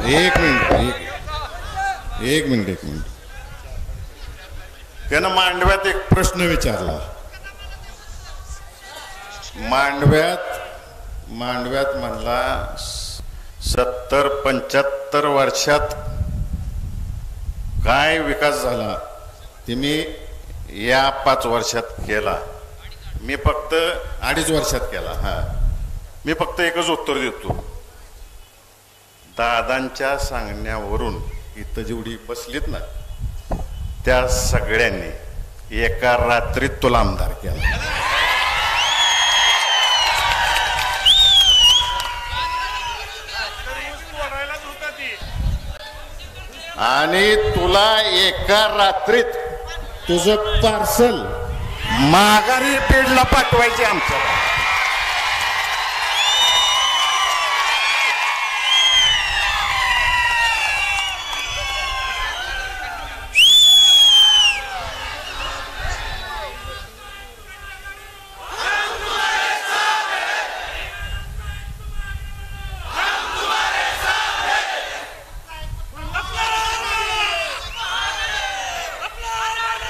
एक मिनिट. त्यानं मांडव्यात एक प्रश्न विचारला. मांडव्यात म्हणला 70-75 वर्षात काय विकास झाला ते मी या 5 वर्षात केला. मी फक्त 2.5 वर्षात केला. मी फक्त एकच उत्तर देतो. दादांच्या सांगण्यावरून इथं जेवढी बसलीत ना त्या सगळ्यांनी एका रात्रीत तुला आमदार केला. आणि तुला एका रात्रीत तुझं पार्सल माघारी पेडला पाठवायचे आमचं.